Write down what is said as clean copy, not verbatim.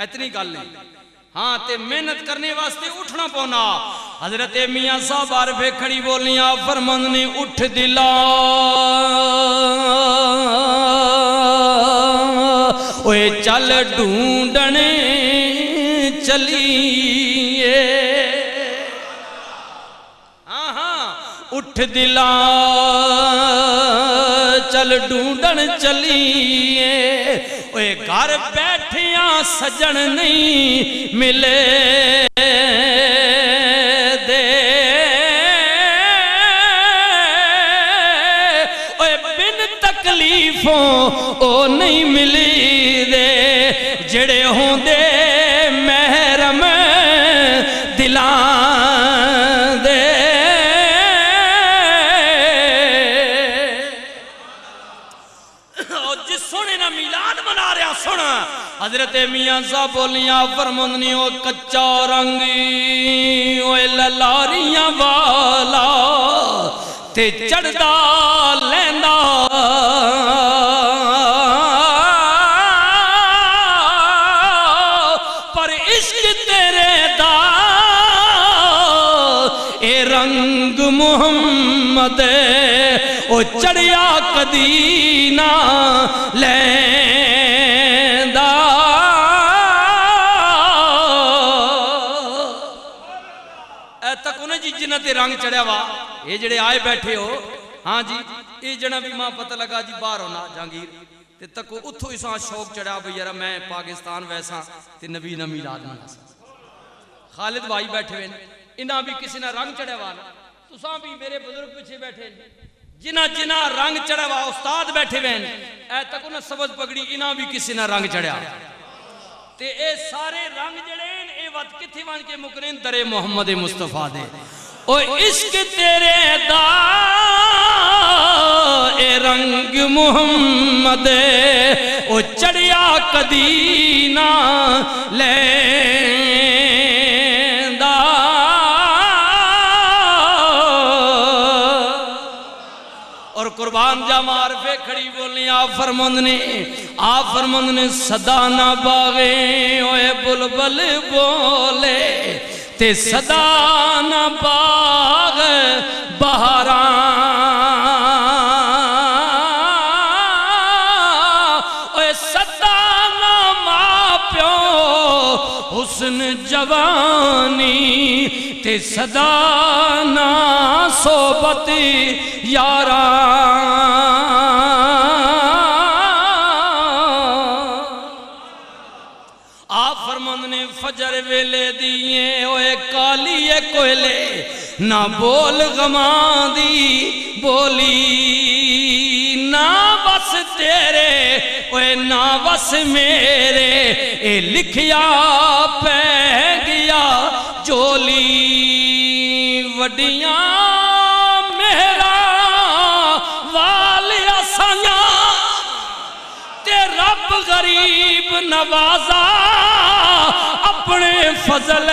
اتنی گل نہیں ہاں تے محنت کرنے واسطے اٹھنا پونا حضرت میاں صاحب عارفے کھڑی بولیاں فرمند نے اٹھ دلا اوے چل ڈھونڈنے چلیے اٹھ دلا چل ڈھونڈن چلیے اوے گھر بیٹھیاں سجن نہیں ملے دے اوے بن تکلیفوں او نہیں ملی دے جڑے ہوں دے محرم دلان دے حضرت میاں صاحب بولیاں فرمندنی او کچا رنگی اوے للاریاں والا تے چڑھدا لیندہ پر عشق تیرے دا اے رنگ محمد او چڑھیا کدینہ لیندہ جنہ تے رنگ چڑھیا وا یہ جڑے آئے بیٹھے ہو ہاں جی یہ جنہ بھی ماں پتہ لگا جی باہر ہونا جہانگیر تے تکو اتھو اساں شوق چڑھیا بھئی یارا میں پاکستان ویسا تے نبی نہ میلاد مناسا خالد بھائی بیٹھے ہوئے انہاں بھی کسی نہ رنگ چڑھیا وا تو ساں بھی میرے بزرگ پیچھے بیٹھے جنہ رنگ چڑھیا وا استاد بیٹھے ہوئے اے تکو نہ سبز پگڑی انہاں بھی کسی نہ رنگ چڑھیا تے اے سارے رنگ جڑین اے وقت کتھی وان کے مکرین در محمد مصطفیٰ دے او عشق تیرے دا اے رنگ محمد او چڑھیا کدینہ لیندہ اور قربان جامع عارفے کھڑی بولنی آپ فرمند نے صدا نہ باغیں اوے بلبل بولے تے صدا نہ باغ بہاران اوے صدا نہ ماں پیو حسن جوانی تے صدا نہ صحبت یاران آپ فرمند نے فجر ویلے دیئے اوے کالی کوئلے نہ بول غمان دی بولی نہ بس تیرے اوے نہ بس میرے اے لکھیا پہ گیا جولی وڈیاں میرا والیا سنیا تے رب غریب نوازا اپنے فضل